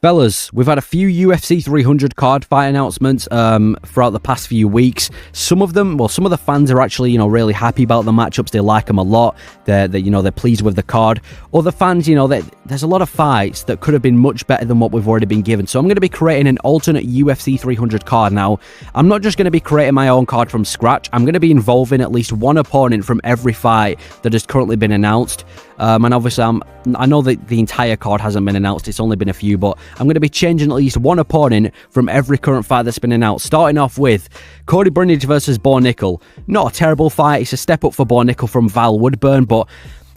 Fellas, we've had a few UFC 300 card fight announcements throughout the past few weeks. Some of the fans are actually, really happy about the matchups. They like them a lot. They're pleased with the card. Other fans, there's a lot of fights that could have been much better than what we've already been given. So I'm going to be creating an alternate UFC 300 card now. I'm not just going to be creating my own card from scratch. I'm going to be involving at least one opponent from every fight that has currently been announced. And obviously, I know that the entire card hasn't been announced. It's only been a few, but I'm going to be changing at least one opponent from every current fight that's been announced. Starting off with Cody versus Bo Nickel. Not a terrible fight. It's a step up for Bo Nickel from Val Woodburn, but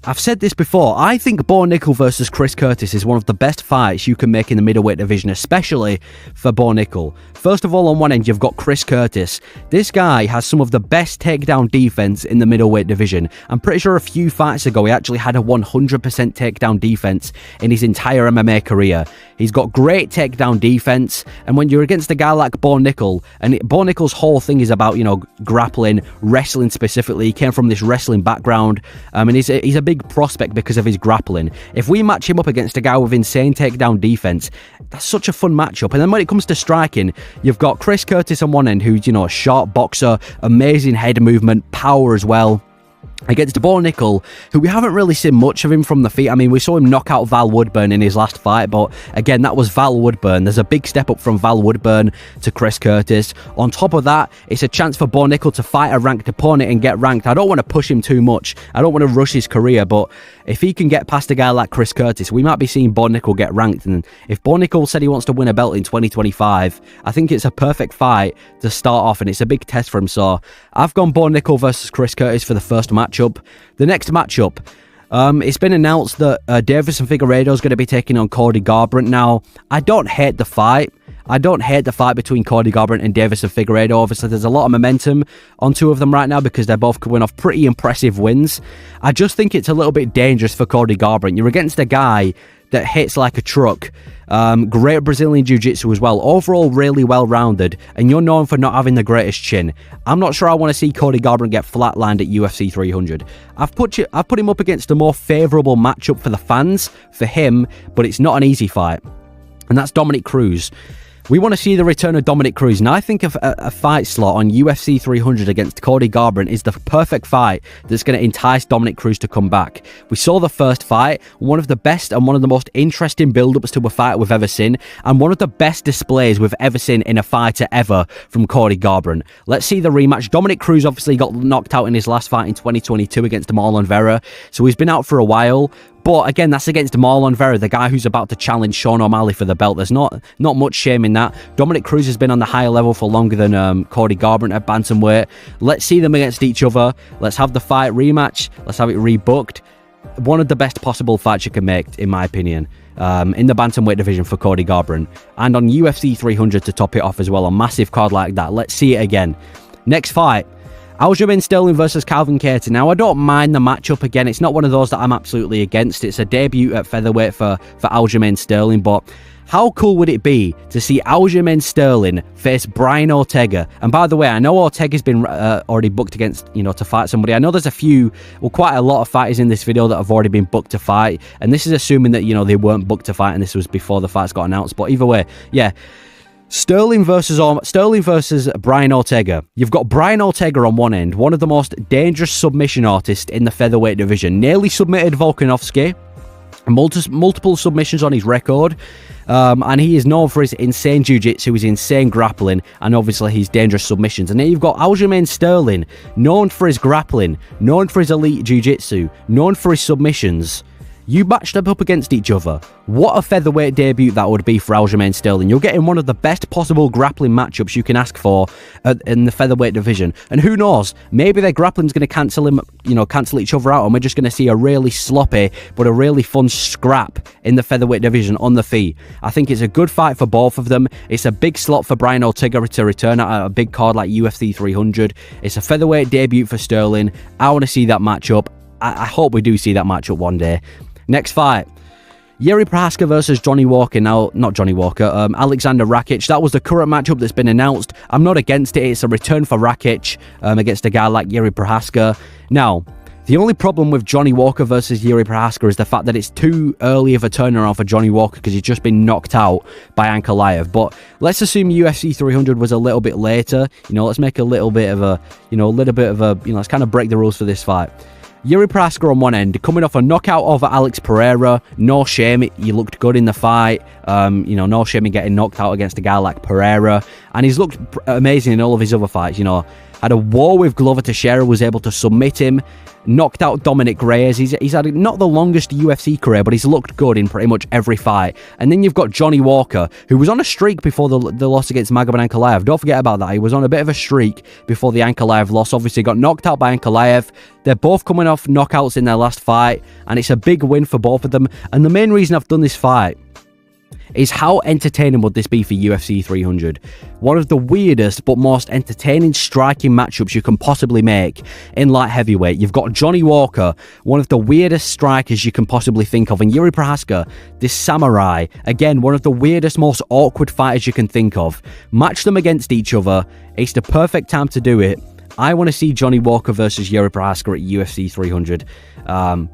I've said this before. I think Bo Nickel versus Chris Curtis is one of the best fights you can make in the middleweight division, especially for Bo Nickel. First of all, on one end, you've got Chris Curtis. This guy has some of the best takedown defense in the middleweight division. I'm pretty sure a few fights ago, he actually had a 100% takedown defense in his entire MMA career. He's got great takedown defense, and when you're against a guy like Bo Nickel, and Bo Nickel's whole thing is about, grappling, wrestling specifically. He came from this wrestling background, and he's a big prospect because of his grappling. If we match him up against a guy with insane takedown defense, that's such a fun matchup. And then when it comes to striking, you've got Chris Curtis on one end, who's, a sharp boxer, amazing head movement, power as well, against Bo Nickel, who we haven't really seen much of him from the feet. I mean, we saw him knock out Val Woodburn in his last fight, but again, that was Val Woodburn. There's a big step up from Val Woodburn to Chris Curtis. On top of that, it's a chance for Bo Nickel to fight a ranked opponent and get ranked. I don't want to push him too much. I don't want to rush his career, but if he can get past a guy like Chris Curtis, we might be seeing Bo Nickel get ranked. And if Bo Nickel said he wants to win a belt in 2025, I think it's a perfect fight to start off, and it's a big test for him. So I've gone Bo Nickel versus Chris Curtis for the first matchup. The next matchup, it's been announced that Deiveson Figueiredo is going to be taking on Cody Garbrandt. Now, I don't hate the fight. Between Cody Garbrandt and Deiveson Figueiredo. Obviously, there's a lot of momentum on two of them right now because they're both coming off pretty impressive wins. I just think it's a little bit dangerous for Cody Garbrandt. You're against a guy that hits like a truck. Great Brazilian Jiu-Jitsu as well. Overall, really well-rounded. And you're known for not having the greatest chin. I'm not sure I want to see Cody Garbrandt get flatlined at UFC 300. I've put him up against a more favourable matchup for the fans, for him, but it's not an easy fight. And that's Dominick Cruz. We want to see the return of Dominick Cruz, and I think a fight slot on UFC 300 against Cody Garbrandt is the perfect fight that's going to entice Dominick Cruz to come back. We saw the first fight, one of the best and one of the most interesting build-ups to a fight we've ever seen, and one of the best displays we've ever seen in a fighter ever from Cody Garbrandt. Let's see the rematch. Dominick Cruz obviously got knocked out in his last fight in 2022 against Oliveira, so he's been out for a while. But again, that's against Marlon Vera, the guy who's about to challenge Sean O'Malley for the belt. There's not much shame in that. Dominick Cruz has been on the higher level for longer than Cody Garbrandt at bantamweight. Let's see them against each other. Let's have the fight rematch. Let's have it rebooked. One of the best possible fights you can make, in my opinion, in the bantamweight division for Cody Garbrandt. And on UFC 300 to top it off as well, a massive card like that. Let's see it again. Next fight. Aljamain Sterling versus Calvin Kattar. Now, I don't mind the matchup again. It's not one of those that I'm absolutely against. It's a debut at featherweight for Aljamain Sterling, but how cool would it be to see Aljamain Sterling face Brian Ortega? And by the way, I know Ortega's been already booked against, to fight somebody. I know there's quite a lot of fighters in this video that have already been booked to fight, and this is assuming that, they weren't booked to fight and this was before the fights got announced. But either way, yeah. Sterling versus Brian Ortega. You've got Brian Ortega on one end, one of the most dangerous submission artists in the featherweight division. Nearly submitted Volkanovski, multiple submissions on his record, and he is known for his insane jiu-jitsu, his insane grappling, and obviously his dangerous submissions. And then you've got Aljamain Sterling, known for his grappling, known for his elite jiu-jitsu, known for his submissions. You matched them up against each other. What a featherweight debut that would be for Aljamain Sterling. You're getting one of the best possible grappling matchups you can ask for in the featherweight division. And who knows, maybe their grappling's going to cancel each other out, and we're just going to see a really sloppy but a really fun scrap in the featherweight division on the feet. I think it's a good fight for both of them. It's a big slot for Brian Ortega to return at a big card like UFC 300. It's a featherweight debut for Sterling. I want to see that matchup. I hope we do see that matchup one day. Next fight, Eryk Prochazka versus Johnny Walker. Now, not Johnny Walker, Alexander Rakic. That was the current matchup that's been announced. I'm not against it. It's a return for Rakic against a guy like Eryk Prochazka. Now, The only problem with Johnny Walker versus Jiri Prochazka is the fact that it's too early of a turnaround for Johnny Walker because he's just been knocked out by Ankalaev. But let's assume UFC 300 was a little bit later. Let's make a little bit of a, let's kind of break the rules for this fight. Jiri Prochazka on one end, coming off a knockout over Alex Pereira. No shame, he looked good in the fight. No shame in getting knocked out against a guy like Pereira. And he's looked amazing in all of his other fights. Had a war with Glover Teixeira, was able to submit him. Knocked out Dominick Reyes. He's had not the longest UFC career, but he's looked good in pretty much every fight. And then you've got Johnny Walker, who was on a streak before the loss against Magomed Ankalaev. Don't forget about that. He was on a bit of a streak before the Ankalaev loss. Obviously got knocked out by Ankalaev. They're both coming off knockouts in their last fight, and it's a big win for both of them. And the main reason I've done this fight is how entertaining would this be for UFC 300? One of the weirdest but most entertaining striking matchups you can possibly make in light heavyweight. You've got Johnny Walker, one of the weirdest strikers you can possibly think of, and Jiri Prochazka, this samurai, again, one of the weirdest, most awkward fighters you can think of. Match them against each other. It's the perfect time to do it. I want to see Johnny Walker versus Jiri Prochazka at UFC 300.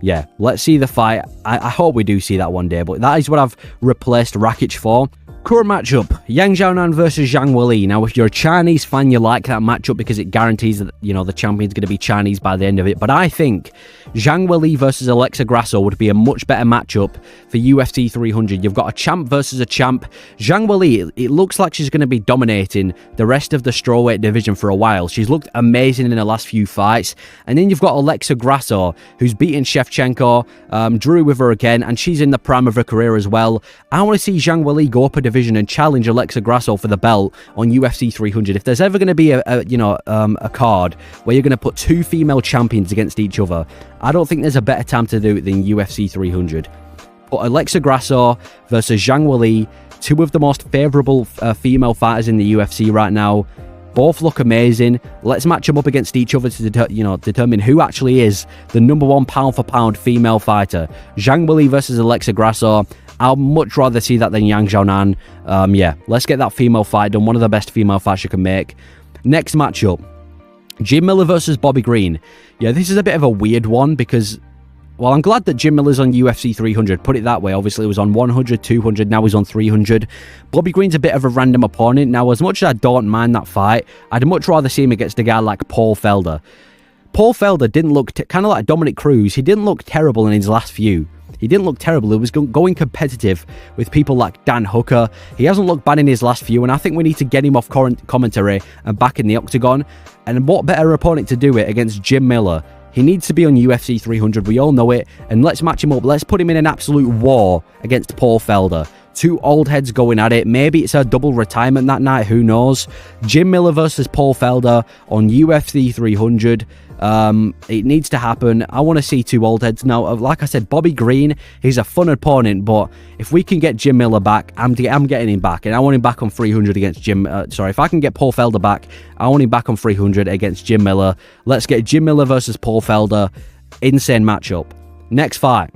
Yeah, let's see the fight. I hope we do see that one day, but that is what I've replaced Rakic for. Current matchup, Yang Xiaonan versus Zhang Weili. Now, if you're a Chinese fan, you like that matchup because it guarantees that, the champion's going to be Chinese by the end of it. But I think Zhang Weili versus Alexa Grasso would be a much better matchup for UFC 300. You've got a champ versus a champ. Zhang Weili, it looks like she's going to be dominating the rest of the strawweight division for a while. She's looked amazing in the last few fights. And then you've got Alexa Grasso, who's beaten Shevchenko, drew with her again, and she's in the prime of her career as well. I want to see Zhang Weili go up a division and challenge Alexa Grasso for the belt on UFC 300. If there's ever going to be a card where you're going to put two female champions against each other, I don't think there's a better time to do it than UFC 300. But Alexa Grasso versus Zhang Weili, two of the most favourable female fighters in the UFC right now. Both look amazing. Let's match them up against each other to determine who actually is the #1 pound-for-pound female fighter. Zhang Weili versus Alexa Grasso. I'd much rather see that than Yang Xiaonan. Yeah, let's get that female fight done. One of the best female fights you can make. Next matchup, Jim Miller versus Bobby Green. Yeah, this is a bit of a weird one because, well, I'm glad that Jim Miller's on UFC 300. Put it that way. Obviously, it was on 100, 200. Now he's on 300. Bobby Green's a bit of a random opponent. Now, as much as I don't mind that fight, I'd much rather see him against a guy like Paul Felder. Paul Felder didn't look kind of like Dominick Cruz. He didn't look terrible in his last few. He didn't look terrible. He was going competitive with people like Dan Hooker. He hasn't looked bad in his last few, and I think we need to get him off commentary and back in the octagon. And what better opponent to do it against Jim Miller? He needs to be on UFC 300. We all know it. And let's match him up. Let's put him in an absolute war against Paul Felder. Two old heads going at it. Maybe it's a double retirement that night. Who knows? Jim Miller versus Paul Felder on UFC 300. It needs to happen. I want to see two old heads. Now, like I said, Bobby Green, he's a fun opponent, but if we can get Jim Miller back, I'm getting him back, and I want him back on 300 against Jim. If I can get Paul Felder back, I want him back on 300 against Jim Miller. Let's get Jim Miller versus Paul Felder. Insane matchup. Next fight,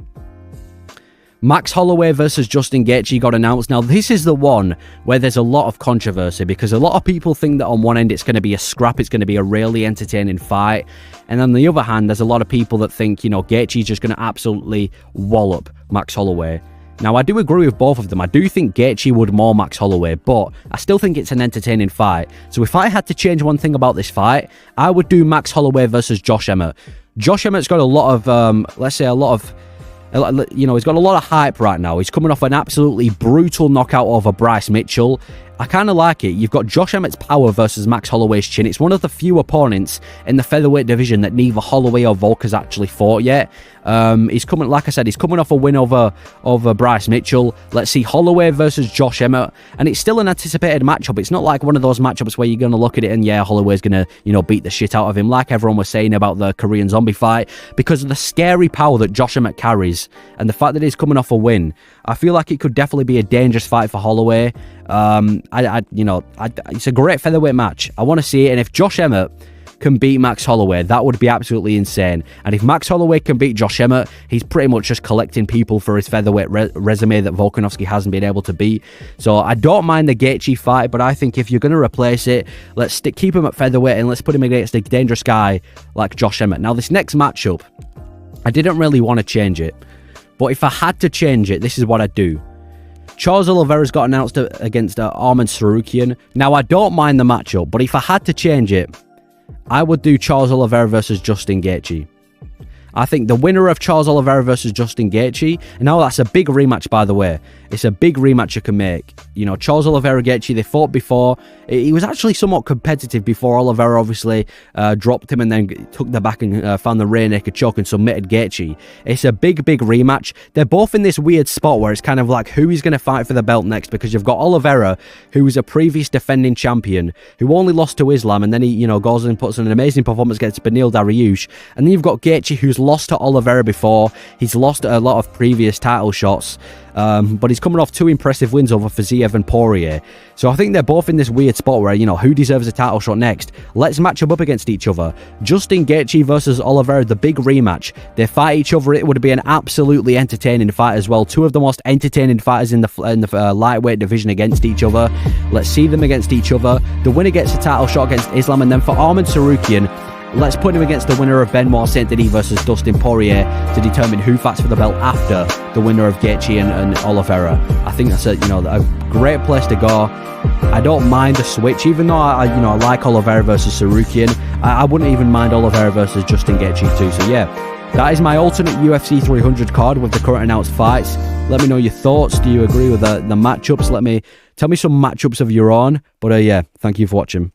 Max Holloway versus Justin Gaethje got announced. Now, this is the one where there's a lot of controversy because a lot of people think that on one end it's going to be a scrap, it's going to be a really entertaining fight. And on the other hand, there's a lot of people that think, Gaethje's just going to absolutely wallop Max Holloway. Now, I do agree with both of them. I do think Gaethje would maul Max Holloway, but I still think it's an entertaining fight. So if I had to change one thing about this fight, I would do Max Holloway versus Josh Emmett. Josh Emmett's got a lot of, he's got a lot of hype right now. He's coming off an absolutely brutal knockout over Bryce Mitchell. I kind of like it. You've got Josh Emmett's power versus Max Holloway's chin. It's one of the few opponents in the featherweight division that neither Holloway or Volk has actually fought yet. He's coming, like I said, he's coming off a win over Bryce Mitchell. Let's see Holloway versus Josh Emmett, and it's still an anticipated matchup. It's not like one of those matchups where you're going to look at it and Holloway's going to beat the shit out of him, like everyone was saying about the Korean Zombie fight, because of the scary power that Josh Emmett carries and the fact that he's coming off a win. I feel like it could definitely be a dangerous fight for Holloway. It's a great featherweight match. I want to see it, and if Josh Emmett can beat Max Holloway, that would be absolutely insane. And if Max Holloway can beat Josh Emmett, he's pretty much just collecting people for his featherweight resume that Volkanovski hasn't been able to beat. So I don't mind the Gaethje fight, but I think if you're going to replace it, let's keep him at featherweight and let's put him against a dangerous guy like Josh Emmett. Now, this next matchup, I didn't really want to change it, but if I had to change it, this is what I'd do. Charles Oliveira's got announced against Arman Tsarukyan. Now, I don't mind the matchup, but if I had to change it, I would do Charles Oliveira versus Justin Gaethje. I think the winner of Charles Oliveira versus Justin Gaethje, and now that's a big rematch, by the way. It's a big rematch you can make. You know, Charles Oliveira, Gaethje, they fought before. He was actually somewhat competitive before Oliveira obviously dropped him and then took the back and found the rear naked choke and submitted Gaethje. It's a big rematch. They're both in this weird spot where it's kind of like who is going to fight for the belt next, because you've got Oliveira, who was a previous defending champion, who only lost to Islam, and then he, you know, goes and puts in an amazing performance against Beneil Dariush. And then you've got Gaethje, who's lost to Oliveira before. He's lost a lot of previous title shots. But he's coming off 2 impressive wins over Fiziev and Poirier. So I think they're both in this weird spot where, you know, who deserves a title shot next? Let's match them up against each other. Justin Gaethje versus Oliveira, the big rematch. They fight each other. It would be an absolutely entertaining fight as well. 2 of the most entertaining fighters in the lightweight division against each other. Let's see them against each other. The winner gets a title shot against Islam, and then for Arman Tsarukyan, let's put him against the winner of Benoit Saint-Denis versus Dustin Poirier to determine who fights for the belt after the winner of Gaethje and Oliveira. I think that's a great place to go. I don't mind the switch, even though I like Oliveira versus Tsarukyan. I wouldn't even mind Oliveira versus Justin Gaethje too. So yeah, that is my alternate UFC 300 card with the current announced fights. Let me know your thoughts. Do you agree with the matchups? Tell me some matchups of your own. But yeah, thank you for watching.